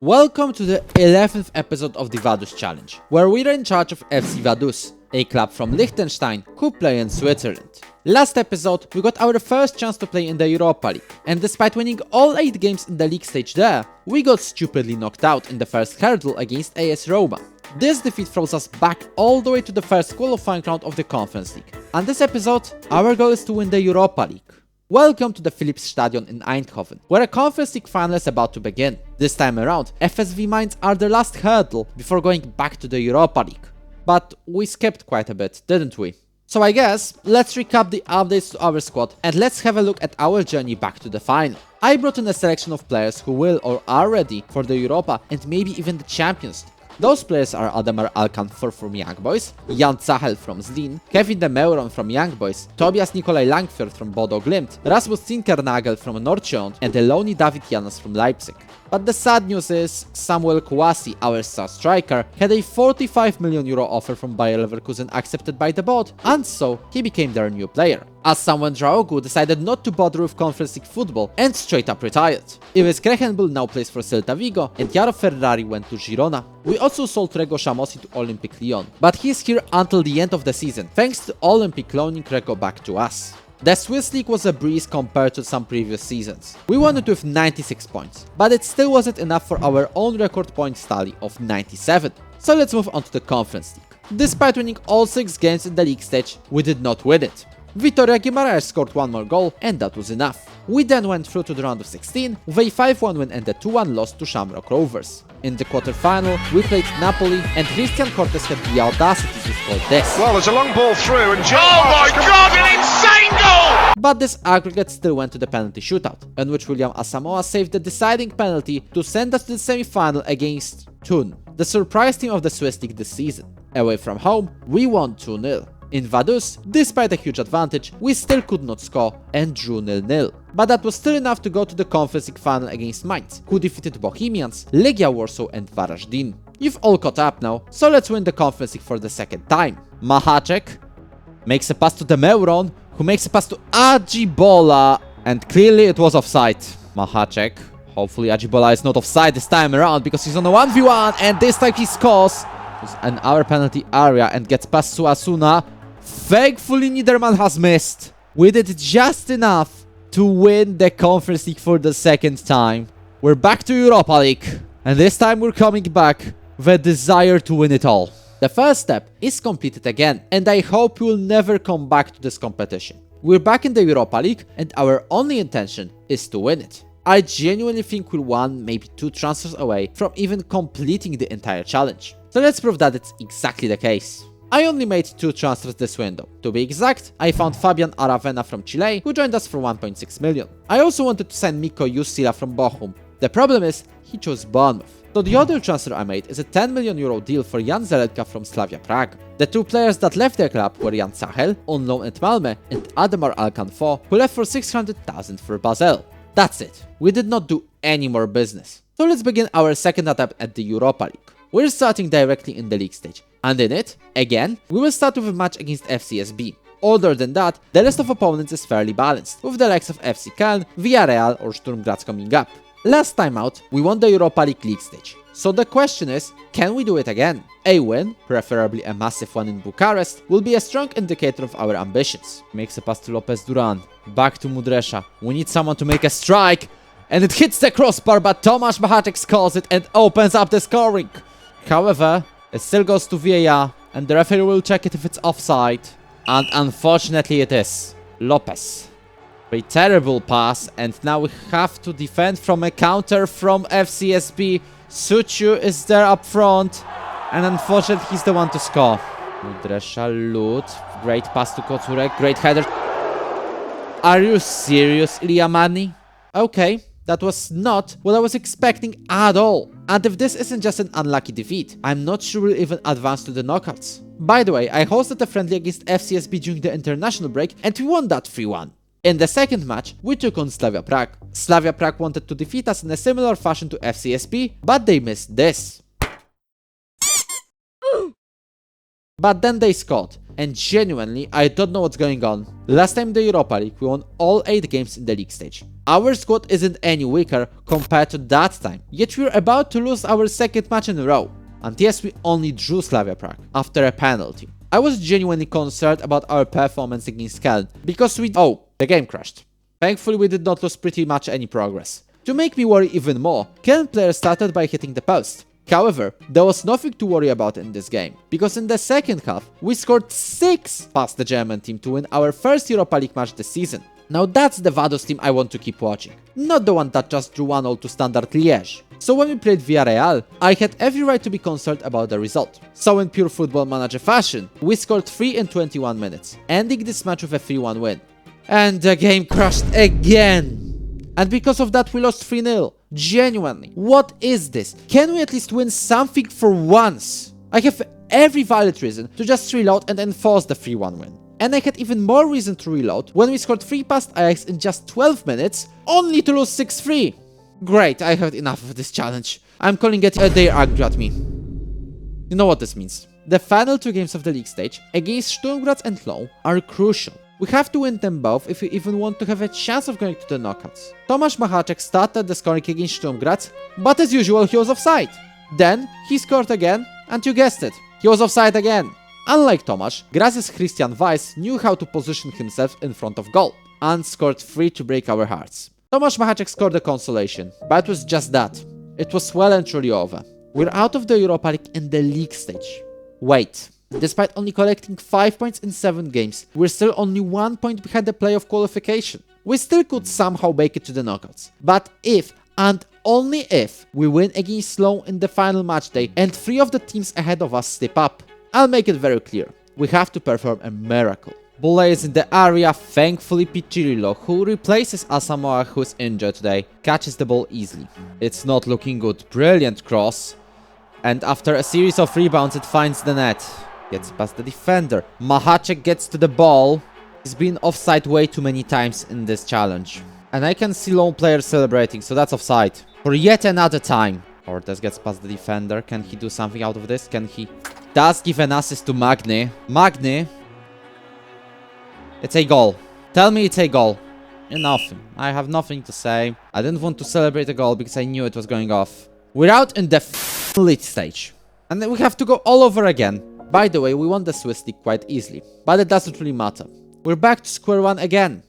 Welcome to the 11th episode of the Vaduz challenge, where we are in charge of FC Vaduz, a club from Liechtenstein who play in Switzerland. Last episode, we got our first chance to play in the Europa League, and despite winning all 8 games in the league stage there, we got stupidly knocked out in the first hurdle against AS Roma. This defeat throws us back all the way to the first qualifying round of the Conference League. And this episode, our goal is to win the Europa League. Welcome to the Philippsstadion in Eindhoven, where a Conference League final is about to begin. This time around, FSV Mainz are the last hurdle before going back to the Europa League. But we skipped quite a bit, didn't we? So I guess, let's recap the updates to our squad and let's have a look at our journey back to the final. I brought in a selection of players who will or are ready for the Europa and maybe even the Champions League. Those players are Ademar Alcanfor from Young Boys, Jan Zachel from Zlin, Kevin de Meuron from Young Boys, Tobias Nikolaj Langfjord from Bodo Glimt, Rasmus Zinkernagel from Nordsjælland, and Eloni David Janas from Leipzig. But the sad news is, Samuel Kouassi, our star striker, had a 45 million euro offer from Bayer Leverkusen accepted by the board, and so he became their new player. As Samuel Draogu decided not to bother with Conference League football and straight up retired. Ives Krechenbul now plays for Celta Vigo, and Jaro Ferrari went to Girona. We also sold Rego Shamosi to Olympique Lyon, but he is here until the end of the season, thanks to Olympique loaning Rego back to us. The Swiss League was a breeze compared to some previous seasons. We won it with 96 points, but it still wasn't enough for our own record points tally of 97. So let's move on to the Conference League. Despite winning all 6 games in the league stage, we did not win it. Vitoria Guimaraes scored 1 more goal, and that was enough. We then went through to the round of 16 with a 5-1 win and a 2-1 loss to Shamrock Rovers. In the quarter-final, we played Napoli, and Christian Cortes had the audacity to score this. Well, there's a long ball through, and Oh my god, an insane goal! But this aggregate still went to the penalty shootout, in which William Asamoah saved the deciding penalty to send us to the semi-final against Thun, the surprise team of the Swiss League this season. Away from home, we won 2-0. In Vaduz, despite a huge advantage, we still could not score and drew 0-0. But that was still enough to go to the Conference League final against Mainz, who defeated Bohemians, Legia Warsaw and Varaždin. You've all caught up now, so let's win the Conference League for the second time. Mahacek makes a pass to de Meuron, who makes a pass to Ajibola, and clearly it was offside. Mahacek, hopefully Ajibola is not offside this time around because he's on a 1v1 and this time he scores in our penalty area and gets past to Asuna. Thankfully Niederman has missed. We did just enough to win the Conference League for the second time. We're back to Europa League, and this time we're coming back with a desire to win it all. The first step is completed again, and I hope we'll never come back to this competition. We're back in the Europa League, and our only intention is to win it. I genuinely think we're 1, maybe 2 transfers away from even completing the entire challenge. So let's prove that it's exactly the case. I only made 2 transfers this window. To be exact, I found Fabian Aravena from Chile, who joined us for 1.6 million. I also wanted to sign Mikko Jussila from Bochum. The problem is, he chose Bournemouth. So the other transfer I made is a 10 million euro deal for Jan Zelenka from Slavia Prague. The 2 players that left the club were Jan Zachel, on loan at Malmö, and Ademar Alcanfor, who left for 600,000 for Basel. That's it. We did not do any more business. So let's begin our second attempt at the Europa League. We're starting directly in the league stage, and in it, again, we will start with a match against FCSB. Other than that, the list of opponents is fairly balanced, with the likes of FC Köln, Villarreal or Sturm Graz coming up. Last time out, we won the Europa League stage, so the question is, can we do it again? A win, preferably a massive one in Bucharest, will be a strong indicator of our ambitions. Makes a pass to Lopez Duran, back to Mudresha, we need someone to make a strike, and it hits the crossbar, but Tomasz Mahacek scores it and opens up the scoring. However, it still goes to VAR, and the referee will check it if it's offside. And unfortunately it is. Lopez. A terrible pass, and now we have to defend from a counter from FCSB. Suciu is there up front, and unfortunately he's the one to score. Mudresha, Lut, great pass to Koturek, great header. Are you serious, Ilya Mani? Okay. That was not what I was expecting at all. And if this isn't just an unlucky defeat, I'm not sure we'll even advance to the knockouts. By the way, I hosted a friendly against FCSB during the international break, and we won that 3-1. In the second match, we took on Slavia Prague. Slavia Prague wanted to defeat us in a similar fashion to FCSB, but they missed this. But then they scored. and genuinely, I don't know what's going on. Last time in the Europa League, we won all 8 games in the league stage. Our squad isn't any weaker compared to that time, yet we're about to lose our second match in a row. And yes, we only drew Slavia Prague after a penalty. I was genuinely concerned about our performance against Köln, because the game crashed. Thankfully, we did not lose pretty much any progress. To make me worry even more, Köln players started by hitting the post. However, there was nothing to worry about in this game, because in the second half, we scored 6 past the German team to win our first Europa League match this season. Now that's the Vaduz team I want to keep watching, not the one that just drew 1-0 to Standard Liège. So when we played Villarreal, I had every right to be concerned about the result. So in pure Football Manager fashion, we scored 3 in 21 minutes, ending this match with a 3-1 win. And the game crashed again! And because of that we lost 3-0. Genuinely, what is this? Can we at least win something for once? I have every valid reason to just reload and enforce the 3-1 win. And I had even more reason to reload when we scored 3 past Ajax in just 12 minutes, only to lose 6-3. Great, I had enough of this challenge. I'm calling it a day angry at me. You know what this means. The final 2 games of the league stage, against Sturm Graz and Lyon, are crucial. We have to win them both if we even want to have a chance of going to the knockouts. Tomasz Machacek started the scoring against Sturm Graz, but as usual he was offside. Then he scored again, and you guessed it, he was offside again. Unlike Tomasz, Graz's Christian Weiss knew how to position himself in front of goal, and scored 3 to break our hearts. Tomasz Machacek scored a consolation, but it was just that. It was well and truly over. We're out of the Europa League in the league stage. Wait. Despite only collecting 5 points in 7 games, we're still only 1 point behind the playoff qualification. We still could somehow make it to the knockouts. But if, and only if, we win against Lyon in the final match day and 3 of the teams ahead of us step up, I'll make it very clear. We have to perform a miracle. Bule is in the area, thankfully Pichirilo, who replaces Asamoah, who's injured today, catches the ball easily. It's not looking good, brilliant cross. And after a series of rebounds it finds the net. Gets past the defender. Machacek gets to the ball. He's been offside way too many times in this challenge. And I can see Lone players celebrating, so that's offside. For yet another time. Cortez gets past the defender. Can he do something out of this? Can he? Does give an assist to Magny. Magny. It's a goal. Tell me it's a goal. Nothing. I have nothing to say. I didn't want to celebrate a goal because I knew it was going off. We're out in the lead stage. And then we have to go all over again. By the way, we won the Swiss League quite easily, but it doesn't really matter. We're back to square one again.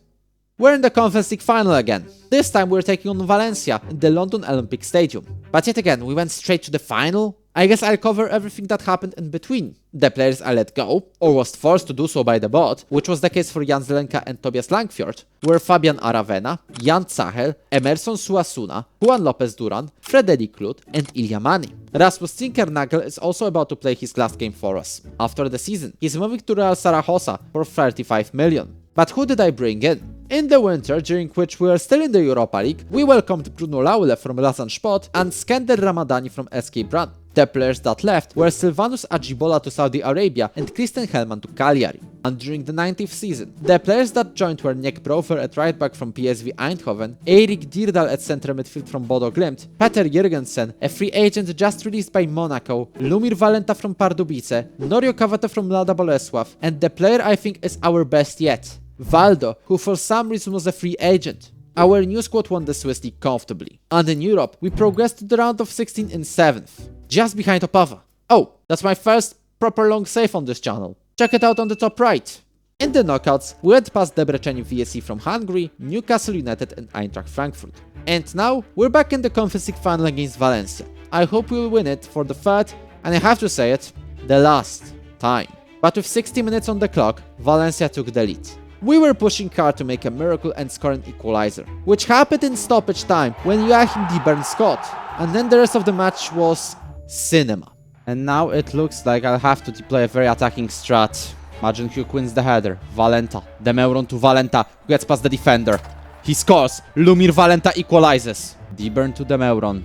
We're in the Conference League final again. This time we're taking on Valencia in the London Olympic Stadium. But yet again, we went straight to the final? I guess I'll cover everything that happened in between. The players I let go, or was forced to do so by the board, which was the case for Jan Zelenka and Tobias Langfjord, were Fabian Aravena, Jan Zachel, Emerson Suasuna, Juan Lopez Duran, Frederic Lut, and Ilya Mani. Rasmus Zinkernagel is also about to play his last game for us. After the season, he's moving to Real Zaragoza for 35 million. But who did I bring in? In the winter, during which we were still in the Europa League, we welcomed Bruno Laule from Lazan Sport and Skender Ramadani from SK Brand. The players that left were Silvanus Ajibola to Saudi Arabia and Kristen Hellman to Cagliari. And during the 90th season, the players that joined were Nick Brofer at right back from PSV Eindhoven, Erik Dierdal at centre midfield from Bodo Glimt, Peter Jürgensen, a free agent just released by Monaco, Lumir Valenta from Pardubice, Norio Cavate from Lada Bolesław, and the player I think is our best yet, Valdo, who for some reason was a free agent. Our new squad won the Swiss League comfortably. And in Europe, we progressed to the round of 16 in 7th, just behind Opava. Oh, that's my first proper long save on this channel. Check it out on the top right. In the knockouts, we went past Debreceni VSC from Hungary, Newcastle United and Eintracht Frankfurt. And now, we're back in the Conference League final against Valencia. I hope we'll win it for the third, and I have to say it, the last time. But with 60 minutes on the clock, Valencia took the lead. We were pushing hard to make a miracle and score an equalizer, which happened in stoppage time when Joachim Dibern scored. And then the rest of the match was cinema. And now it looks like I'll have to play a very attacking strat. Imagine who wins the header. Valenta. Demeuron to Valenta, who gets past the defender. He scores. Lumir Valenta equalizes. Dibern to Demeuron.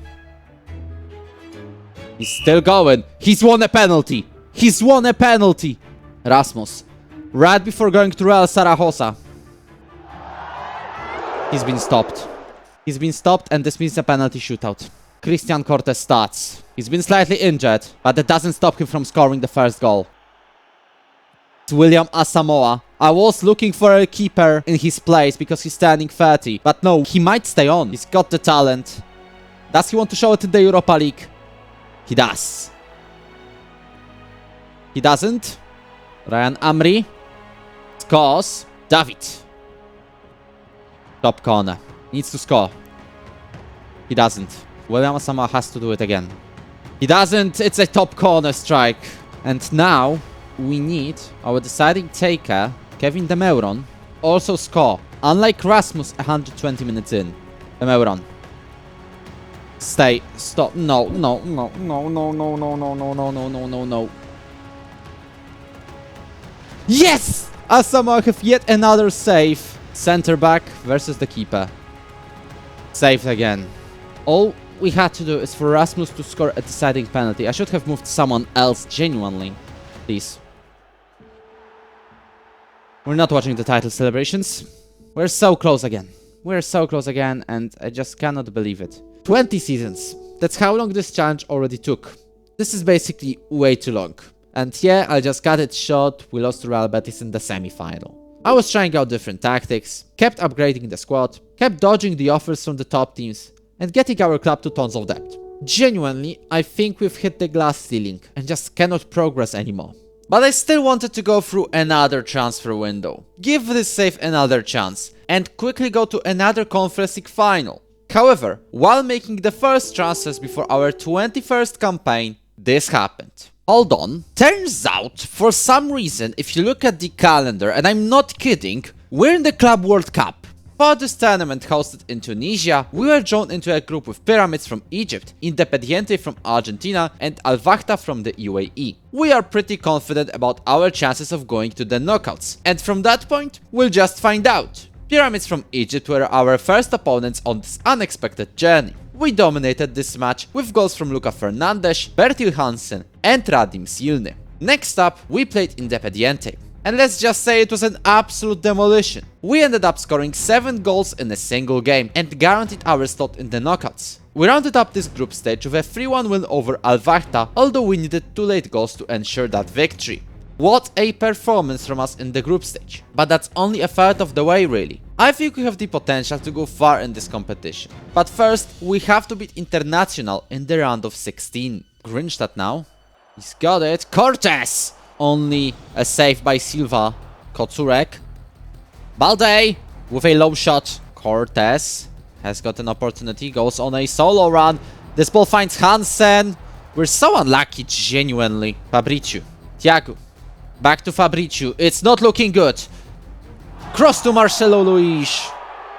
He's still going. He's won a penalty. He's won a penalty. Rasmus. Right before going to Real Zaragoza. He's been stopped. He's been stopped and this means a penalty shootout. Christian Cortez starts. He's been slightly injured, but that doesn't stop him from scoring the first goal. It's William Asamoah. I was looking for a keeper in his place because he's standing 30. But no, he might stay on. He's got the talent. Does he want to show it in the Europa League? He does. He doesn't. Ryan Amri scores. David. Top corner. Needs to score. He doesn't. William Asamoah has to do it again. He doesn't. It's a top corner strike. And now we need our deciding taker, Kevin De Meuron, also score. Unlike Rasmus 120 minutes in. De Meuron. Stay. Stop. No. No. No. No. No. No. No. No. No. No. No. No. No. No. Yes! Asamoah have yet another save. Center back versus the keeper. Saved again. All we had to do is for Rasmus to score a deciding penalty. I should have moved someone else genuinely. Please. We're not watching the title celebrations. We're so close again. We're so close again, and I just cannot believe it. 20 seasons. That's how long this challenge already took. This is basically way too long. And yeah, I just cut it short. We lost to Real Betis in the semi-final. I was trying out different tactics, kept upgrading the squad, kept dodging the offers from the top teams, and getting our club to tons of debt. Genuinely, I think we've hit the glass ceiling and just cannot progress anymore. But I still wanted to go through another transfer window, give this save another chance, and quickly go to another Conference League final. However, while making the first transfers before our 21st campaign, this happened. Hold on. Turns out, for some reason, if you look at the calendar, and I'm not kidding, we're in the Club World Cup. For this tournament hosted in Tunisia, we were drawn into a group with Pyramids from Egypt, Independiente from Argentina, and Al Wahda from the UAE. We are pretty confident about our chances of going to the knockouts, and from that point, we'll just find out. Pyramids from Egypt were our first opponents on this unexpected journey. We dominated this match with goals from Luka Fernandes, Bertil Hansen, and Radim Silny. Next up, we played Independiente. And let's just say it was an absolute demolition. We ended up scoring 7 goals in a single game and guaranteed our slot in the knockouts. We rounded up this group stage with a 3-1 win over Al Wahda, although we needed 2 late goals to ensure that victory. What a performance from us in the group stage. But that's only a third of the way really. I think we have the potential to go far in this competition. But first, we have to beat International in the round of 16. Grinstead now. He's got it. Cortés! Only a save by Silva. Kocurek. Balde with a low shot. Cortés has got an opportunity. Goes on a solo run. This ball finds Hansen. We're so unlucky, genuinely. Fabriciu. Thiago. Back to Fabriciu. It's not looking good. Cross to Marcelo Luis.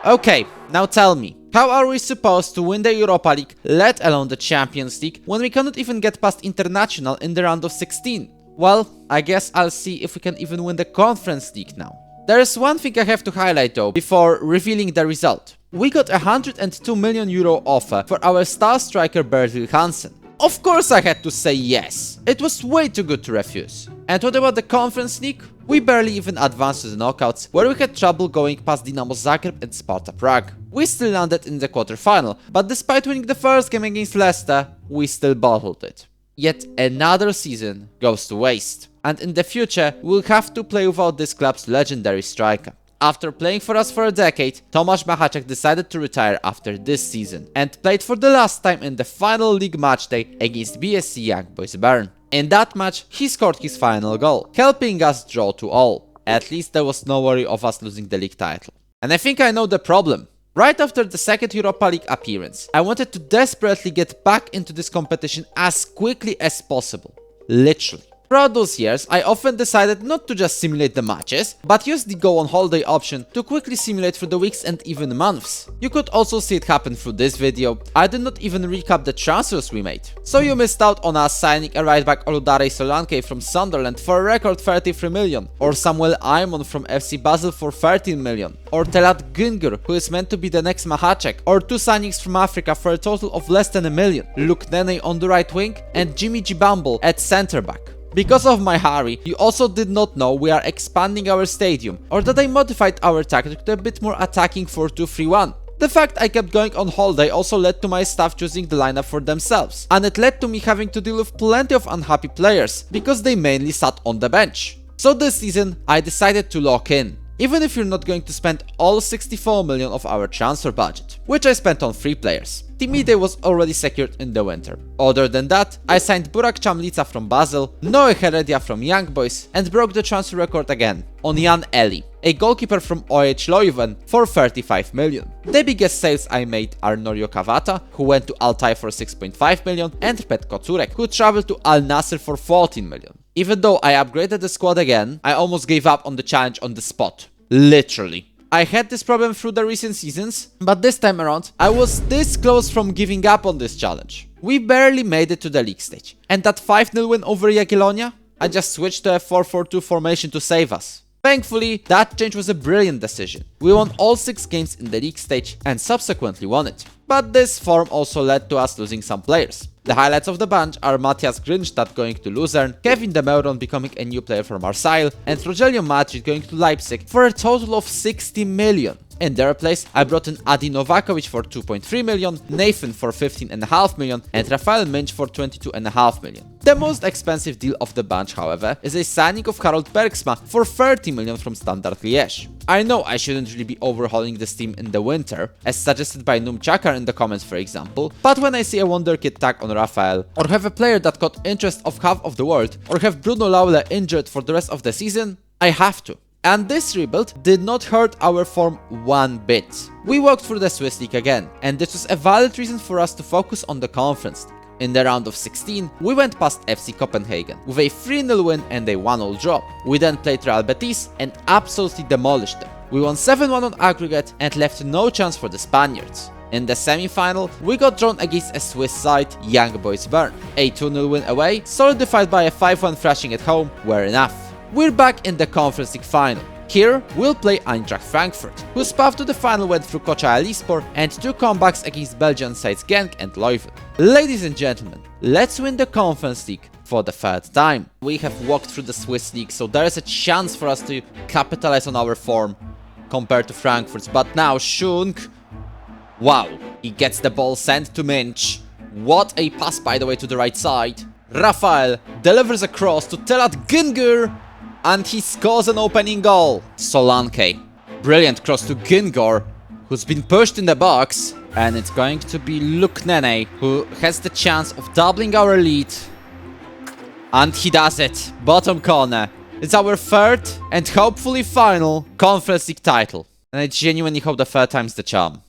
Okay, now tell me, how are we supposed to win the Europa League, let alone the Champions League, when we cannot even get past International in the round of 16? Well, I guess I'll see if we can even win the Conference League now. There is one thing I have to highlight though, before revealing the result. We got a €102 million offer for our star striker Bertil Hansen. Of course I had to say yes. It was way too good to refuse. And what about the Conference League? We barely even advanced to the knockouts, where we had trouble going past Dinamo Zagreb and Sparta Prague. We still landed in the quarterfinal, but despite winning the first game against Leicester, we still bottled it. Yet another season goes to waste. And in the future, we'll have to play without this club's legendary striker. After playing for us for a decade, Tomasz Machacek decided to retire after this season and played for the last time in the final league matchday against BSC Young Boys Bern. In that match, he scored his final goal, helping us draw 2-all. At least there was no worry of us losing the league title. And I think I know the problem. Right after the second Europa League appearance, I wanted to desperately get back into this competition as quickly as possible. Literally. Throughout those years, I often decided not to just simulate the matches, but use the go on holiday option to quickly simulate through the weeks and even months. You could also see it happen through this video. I did not even recap the transfers we made. So you missed out on us signing a right back Oludare Solanke from Sunderland for a record 33 million, or Samuel Aymon from FC Basel for 13 million, or Telat Güngör, who is meant to be the next Machacek, or 2 signings from Africa for a total of less than $1 million, Luke Nene on the right wing and Jimmy Jibambo at centre back. Because of my hurry, you also did not know we are expanding our stadium, or that I modified our tactic to a bit more attacking 4-2-3-1. The fact I kept going on holiday also led to my staff choosing the lineup for themselves, and it led to me having to deal with plenty of unhappy players, because they mainly sat on the bench. So this season, I decided to lock in. Even if you're not going to spend all 64 million of our transfer budget, which I spent on 3 players. Team Ide was already secured in the winter. Other than that, I signed Burak Chamlica from Basel, Noe Heredia from Young Boys, and broke the transfer record again on Jan Eli, a goalkeeper from OH Leuven, for 35 million. The biggest sales I made are Norio Kavata, who went to Altay for 6.5 million, and Petko Turek, who traveled to Al Nassr for 14 million. Even though I upgraded the squad again, I almost gave up on the challenge on the spot. Literally. I had this problem through the recent seasons, but this time around, I was this close from giving up on this challenge. We barely made it to the league stage, and that 5-0 win over Jagiellonia, I just switched to a 4-4-2 formation to save us. Thankfully, that change was a brilliant decision. We won all 6 games in the league stage and subsequently won it. But this form also led to us losing some players. The highlights of the bunch are Matthias Grinstadt going to Luzern, Kevin De Meuron becoming a new player for Marseille, and Rogelio Madrid going to Leipzig for a total of 60 million. In their place, I brought in Adi Novakovic for 2.3 million, Nathan for 15.5 million, and Rafael Minch for 22.5 million. The most expensive deal of the bunch, however, is a signing of Harold Bergsma for 30 million from Standard Liège. I know I shouldn't really be overhauling this team in the winter, as suggested by Noom Chakar in the comments for example, but when I see a wonderkid tag on Rafael, or have a player that caught interest of half of the world, or have Bruno Laule injured for the rest of the season, I have to. And this rebuild did not hurt our form one bit. We walked through the Swiss League again, and this was a valid reason for us to focus on the Conference League. In the round of 16, we went past FC Copenhagen with a 3-0 win and a 1-0 draw. We then played Real Betis and absolutely demolished them. We won 7-1 on aggregate and left no chance for the Spaniards. In the semi-final, we got drawn against a Swiss side, Young Boys Bern. A 2-0 win away, solidified by a 5-1 thrashing at home, were enough. We're back in the Conference League final. Here, we'll play Eintracht Frankfurt, whose path to the final went through Kocaelispor and 2 comebacks against Belgian sides Genk and Leuven. Ladies and gentlemen, let's win the Conference League for the 3rd time. We have walked through the Swiss League, so there is a chance for us to capitalize on our form compared to Frankfurt's. But now, Schunk, wow, he gets the ball sent to Minch. What a pass, by the way, to the right side. Rafael delivers a cross to Telat Güngör, and he scores an opening goal. Solanke, brilliant cross to Güngör, who's been pushed in the box, and it's going to be Luke Nene, who has the chance of doubling our lead. And he does it. Bottom corner. It's our 3rd and hopefully final Conference League title. And I genuinely hope the 3rd time's the charm.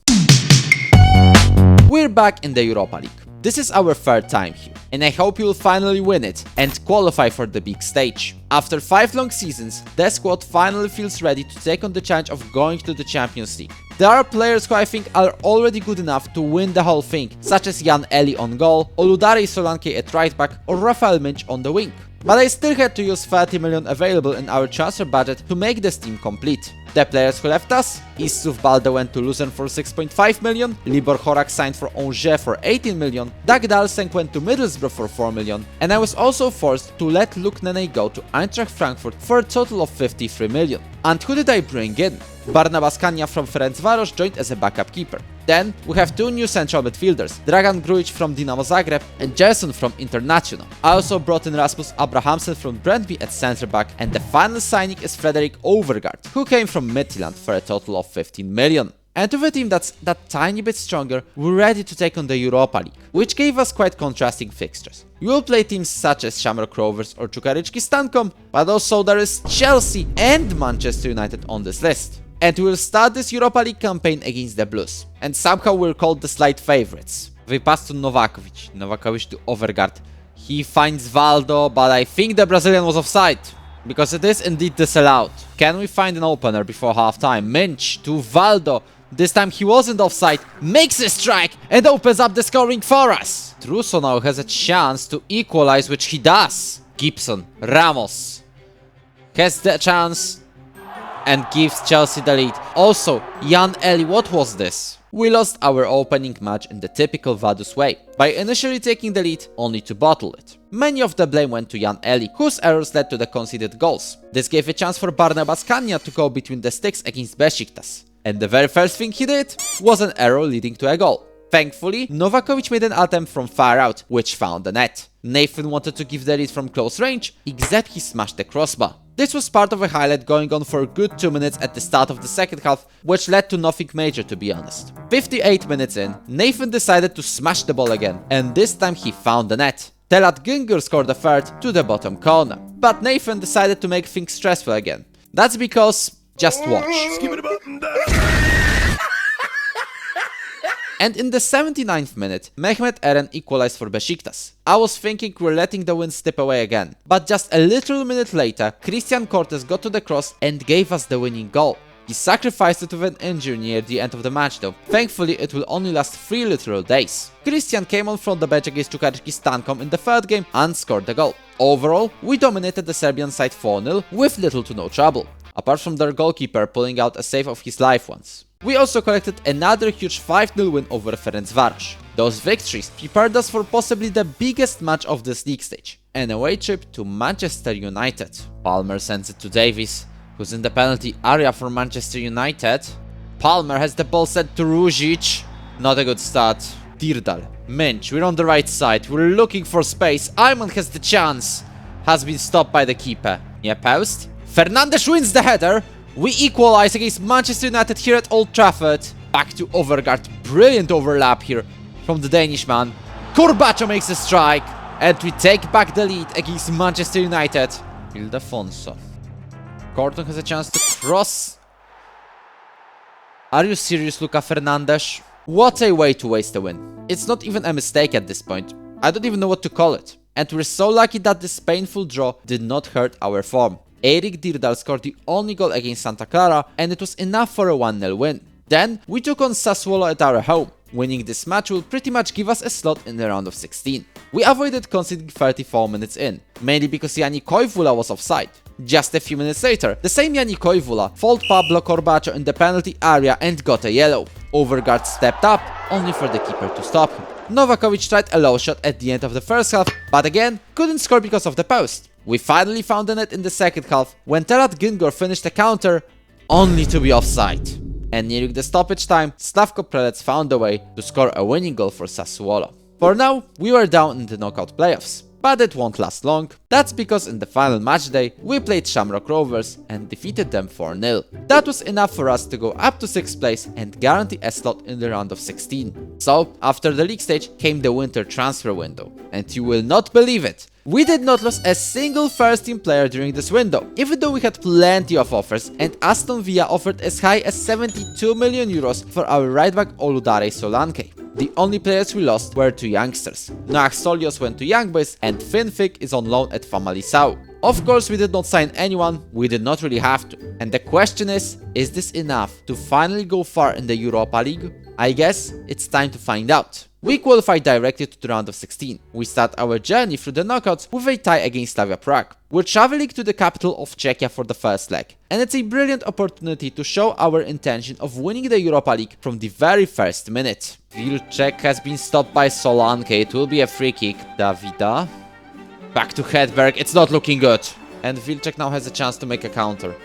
We're back in the Europa League. This is our 3rd time here, and I hope you'll finally win it and qualify for the big stage. After 5 long seasons, the squad finally feels ready to take on the challenge of going to the Champions League. There are players who I think are already good enough to win the whole thing, such as Jan Eli on goal, Oludare Solanke at right back, or Rafael Minch on the wing. But I still had to use 30 million available in our transfer budget to make this team complete. The players who left us: Issouf Balde went to Luzern for 6.5 million, Libor Horak signed for Angers for 18 million, Dag Dalsenk went to Middlesbrough for 4 million, and I was also forced to let Luke Nene go to Eintracht Frankfurt for a total of 53 million. And who did I bring in? Barnabas Kania from Ferencvaros joined as a backup keeper. Then we have 2 new central midfielders, Dragan Grujic from Dinamo Zagreb and Gerson from International. I also brought in Rasmus Abrahamsen from Brøndby at centre back, and the final signing is Frederik Overgaard, who came from Midtjylland for a total of 15 million. And with a team that's that tiny bit stronger, we're ready to take on the Europa League, which gave us quite contrasting fixtures. We will play teams such as Shamrock Rovers or Čukarički Stankom, but also there is Chelsea and Manchester United on this list. And we'll start this Europa League campaign against the Blues. And somehow we're called the slight favorites. We pass to Novakovic. Novakovic to Overgaard. He finds Valdo, but I think the Brazilian was offside, because it is indeed disallowed. Can we find an opener before halftime? Minch to Valdo. This time he wasn't offside. Makes a strike and opens up the scoring for us. Truso now has a chance to equalize, which he does. Gibson, Ramos has the chance and gives Chelsea the lead. Also, Jan Eli, what was this? We lost our opening match in the typical Vaduz way, by initially taking the lead only to bottle it. Many of the blame went to Jan Eli, whose errors led to the conceded goals. This gave a chance for Barnabas Kania to go between the sticks against Besiktas. And the very first thing he did was an error leading to a goal. Thankfully, Novakovic made an attempt from far out, which found the net. Nathan wanted to give the lead from close range, except he smashed the crossbar. This was part of a highlight going on for a good 2 minutes at the start of the second half, which led to nothing major, to be honest. 58 minutes in, Nathan decided to smash the ball again, and this time he found the net. Talat Güngör scored the third to the bottom corner, but Nathan decided to make things stressful again. That's because, just watch. And in the 79th minute, Mehmet Eren equalized for Besiktas. I was thinking we're letting the win slip away again, but just a little minute later, Christian Cortes got to the cross and gave us the winning goal. He sacrificed it with an injury near the end of the match though. Thankfully, it will only last 3 literal days. Christian came on from the bench against Čukarički Stankom in the third game and scored the goal. Overall, we dominated the Serbian side 4-0 with little to no trouble, apart from their goalkeeper pulling out a save of his life once. We also collected another huge 5-0 win over Ferencváros. Those victories prepared us for possibly the biggest match of this league stage, an away trip to Manchester United. Palmer sends it to Davies, who's in the penalty area for Manchester United. Palmer has the ball set to Ružić. Not a good start. Dirdal, Minch, we're on the right side, we're looking for space. Ayman has the chance. Has been stopped by the keeper. Near post. Fernandes wins the header. We equalize against Manchester United here at Old Trafford. Back to Overgaard. Brilliant overlap here from the Danish man. Corbacho makes a strike. And we take back the lead against Manchester United. Ildefonso. Gordon has a chance to cross. Are you serious, Luka Fernandes? What a way to waste a win. It's not even a mistake at this point. I don't even know what to call it. And we're so lucky that this painful draw did not hurt our form. Erik Dirdal scored the only goal against Santa Clara, and it was enough for a 1-0 win. Then, we took on Sassuolo at our home. Winning this match will pretty much give us a slot in the round of 16. We avoided conceding 34 minutes in, mainly because Jani Koivula was offside. Just a few minutes later, the same Jani Koivula fouled Pablo Corbacho in the penalty area and got a yellow. Overgaard stepped up, only for the keeper to stop him. Novakovic tried a low shot at the end of the first half, but again, couldn't score because of the post. We finally found the net in the second half, when Talat Güngör finished a counter, only to be offside. And nearing the stoppage time, Slavko Prelec found a way to score a winning goal for Sassuolo. For now, we were down in the knockout playoffs, but it won't last long. That's because in the final match day, we played Shamrock Rovers and defeated them 4-0. That was enough for us to go up to 6th place and guarantee a slot in the round of 16. So, after the league stage came the winter transfer window. And you will not believe it, we did not lose a single first team player during this window, even though we had plenty of offers and Aston Villa offered as high as 72 million euros for our right back Oludare Solanke. The only players we lost were 2 youngsters. Noah Solios went to Young Boys and Finfik is on loan at Famalicão. Of course, we did not sign anyone, we did not really have to. And the question is this enough to finally go far in the Europa League? I guess it's time to find out. We qualified directly to the round of 16. We start our journey through the knockouts with a tie against Slavia Prague. We're traveling to the capital of Czechia for the first leg, and it's a brilliant opportunity to show our intention of winning the Europa League from the very first minute. Wilczek has been stopped by Solanke, it will be a free kick. Davida. Back to Hedberg, it's not looking good. And Wilczek now has a chance to make a counter.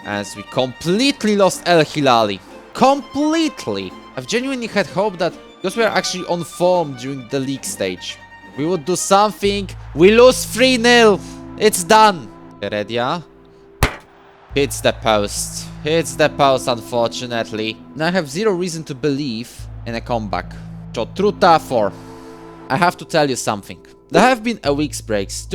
As we completely lost El Hilali. Completely! I've genuinely had hope that because we are actually on form during the league stage, we would do something. We lose 3-0. It's done. Heredia hits the post. Hits the post, unfortunately. Now I have zero reason to believe in a comeback. Chotruta 4. I have to tell you something. There have been 2 weeks breaks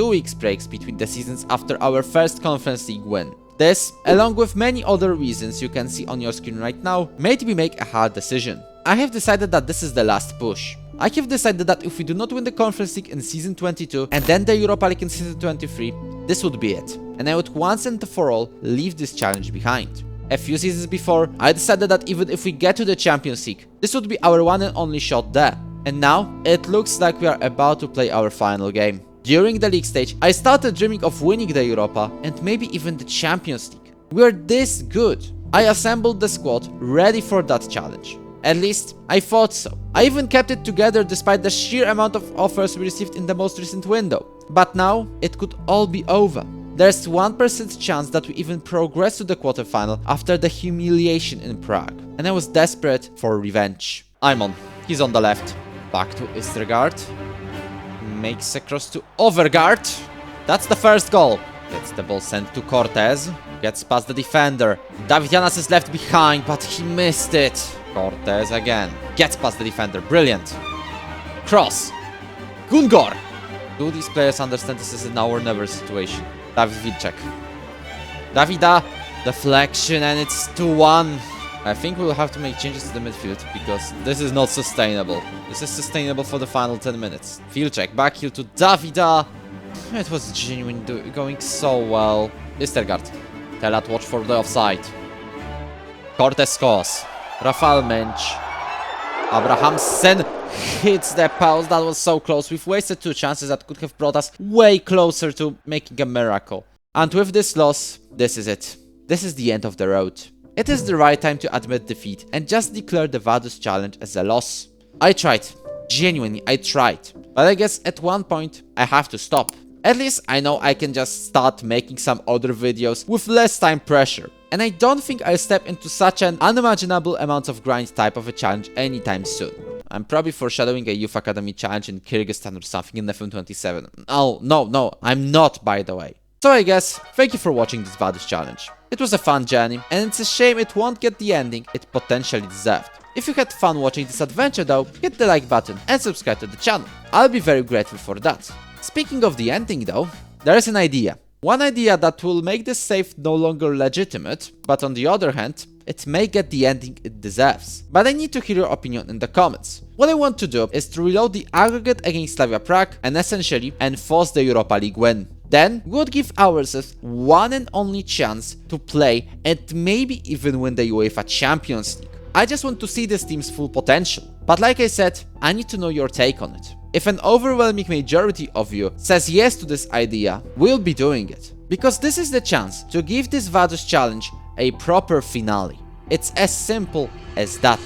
between the seasons after our first Conference League win. This, along with many other reasons you can see on your screen right now, made me make a hard decision. I have decided that this is the last push. I have decided that if we do not win the Conference League in Season 22 and then the Europa League in Season 23, this would be it. And I would once and for all leave this challenge behind. A few seasons before, I decided that even if we get to the Champions League, this would be our one and only shot there. And now, it looks like we are about to play our final game. During the league stage, I started dreaming of winning the Europa and maybe even the Champions League. We are this good. I assembled the squad ready for that challenge. At least, I thought so. I even kept it together despite the sheer amount of offers we received in the most recent window. But now, it could all be over. There's 1% chance that we even progress to the quarterfinal after the humiliation in Prague. And I was desperate for revenge. Ayman, he's on the left. Back to Istergaard. Makes a cross to Overgaard. That's the first goal. Gets the ball sent to Cortez. Gets past the defender. David Janas is left behind, but he missed it. Cortez again. Gets past the defender. Brilliant. Cross. Gungor. Do these players understand this is a now or never situation? David Wilczek. Davida. Deflection, and it's 2-1. I think we'll have to make changes to the midfield because this is not sustainable. This is sustainable for the final 10 minutes. Wilczek. Back heel to Davida. It was genuinely going so well. Listergaard. Telat, watch for the offside. Cortez scores. Rafal Mensch. Abrahamsen hits the post. That was so close. We've wasted 2 chances that could have brought us way closer to making a miracle. And with this loss, this is it. This is the end of the road. It is the right time to admit defeat and just declare the Vaduz challenge as a loss. I tried. Genuinely, I tried. But I guess at one point, I have to stop. At least I know I can just start making some other videos with less time pressure. And I don't think I'll step into such an unimaginable amount of grind type of a challenge anytime soon. I'm probably foreshadowing a Youth Academy challenge in Kyrgyzstan or something in FM27. Oh, no, I'm not, by the way. So I guess, thank you for watching this Vaduz challenge. It was a fun journey, and it's a shame it won't get the ending it potentially deserved. If you had fun watching this adventure though, hit the like button and subscribe to the channel. I'll be very grateful for that. Speaking of the ending though, there is an idea. One idea that will make this save no longer legitimate, but on the other hand, it may get the ending it deserves. But I need to hear your opinion in the comments. What I want to do is to reload the aggregate against Slavia Prague and essentially enforce the Europa League win. Then we would give ourselves one and only chance to play and maybe even win the UEFA Champions League. I just want to see this team's full potential. But like I said, I need to know your take on it. If an overwhelming majority of you says yes to this idea, we'll be doing it. Because this is the chance to give this Vaduz challenge a proper finale. It's as simple as that.